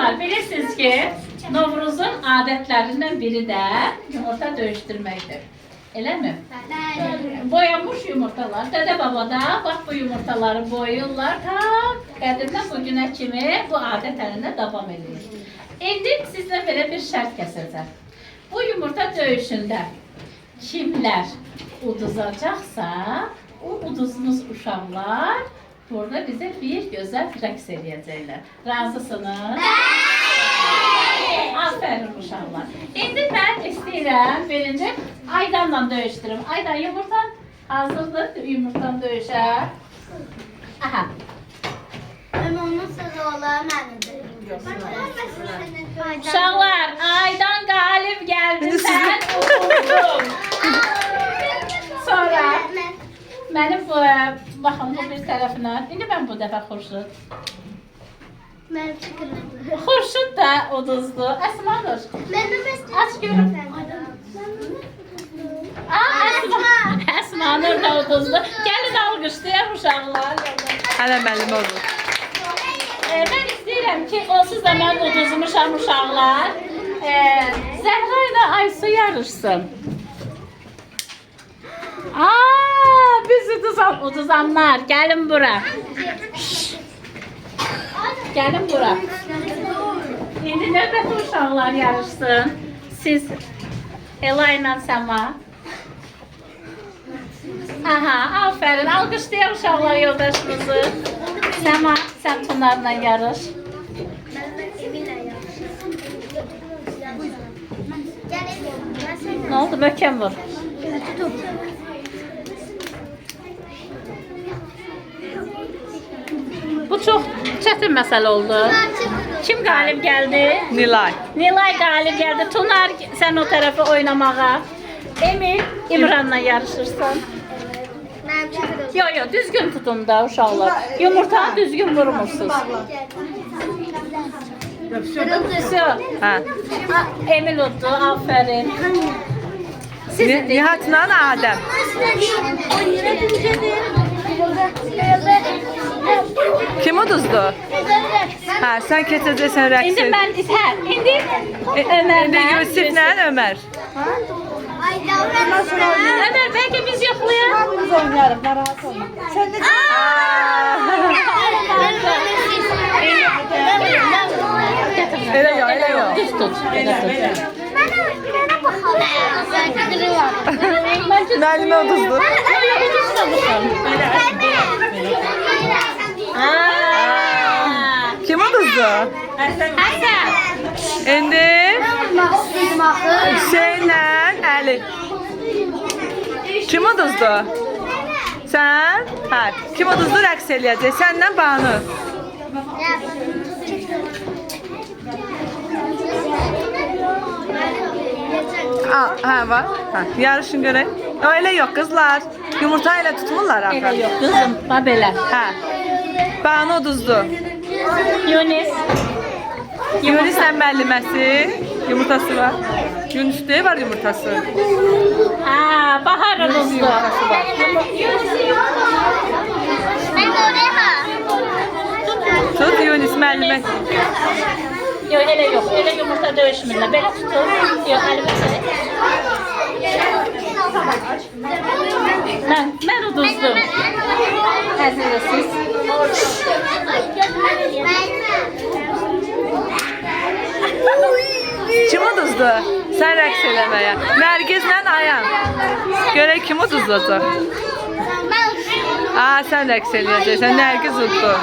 Uşaqlar, bilirsiniz ki Novruzun adətlerinden biri de yumurta döyüştürmektir. Elə mi? Boyanmış yumurtalar. Dede baba da bak bu yumurtaları boyuyorlar. Ta qədimdən bugünə kimi bu adət əlində davam edir. İndi sizlə belə bir şərt kəsəcəm. Bu yumurta döyüşündə kimlər uduzacaqsa, o uduzmuş uşaqlar burada bize bir gözəl rəqs edəcəklər. Razısınız? Aferin uşaqlar. İndi mən istəyirəm birinci Aydanla döyüşdürüm. Aydan yumurtan hazırdır. Yumurtan döyüşə. Aha. Ama onun sözü olar mənidir. Uşaqlar, Aydan qalib gəldi. Sən uğurdun. Sonra mənim bu baxın bu bir tərəfinə. İndi mən bu dəfə Xurşud. Mənim çıxırım. Xurşud da uduzdu. Əsmanur. Aç görüm. Əsmanur da uduzdu. Gəlin alqışlayaq uşaqlar. Hələ müəllim olur. Mən istəyirəm ki, onsuz da mən uduzmuşam uşaqlar. Zəhra ilə Aysu yarışsın. Biz uduzanlar, gəlin bura. Gəlin bura. İndi növbəti uşaqlar yarışsın. Siz Ela ilə Səma. Aha, aferin. Alqışlayaq uşaqlar yoldaşımızı. Səma, sən Tunarla yarış. Ne oldu? Möhkəm vur. Bu çox çətin məsələ oldu. Kim qalib gəldi? Nilay. Nilay qalib gəldi. Tunar, sən o tərəfə oynamağa. Emil, İmranla yarışırsan. Yo, düzgün tutun da uşaqlar. Yumurtanı düzgün vurmursunuz. Hə. Emil uddu, aferin. Nihatla Adəm. Kim uduzdu? Hə, sən keçəcəksən rəqs. İndi mən, indi Ömər. İndi Yusiflə Ömər. Ömər, bəlkə biz yoxlayaq. Biz oynayarıq, narahat olma. Sen de Elə yox, elə yox. Düz tut. Mənə baxalım. Müəllimə uduzdu. Kim uduzdu? Həsən. İndi Hüseynlə Əli. Kim uduzdu? Sən? Hə. Kim uduzdu rəqs eləyəcək? Səndən Banu. Hə, var. Hə, yarışın görək. O, elə yox, qızlar. Yumurta elə tutmurlar axı. Elə yox, qızım, bax belə. Hə. Banu uduzdu. Yunis. Yunislə müəlliməsi. Yumurtası var. Yunisdə var yumurtası. Bahar uduzdu. Yumurtası var. Mən də oraya. Tut Yunis müəlliməsi. Yox, elə yox. Elə yumurta döyüşmürlər. Belə tutun. Yox, əli məsələ. Mən uduzdum. Həzirəsiz. Kim uduzdu? Sən rəqs eləməyə. Nərgizlə Ayan. Görək kim uduzacaq. Sən rəqs eləyəcəksən. Nərgiz uddu.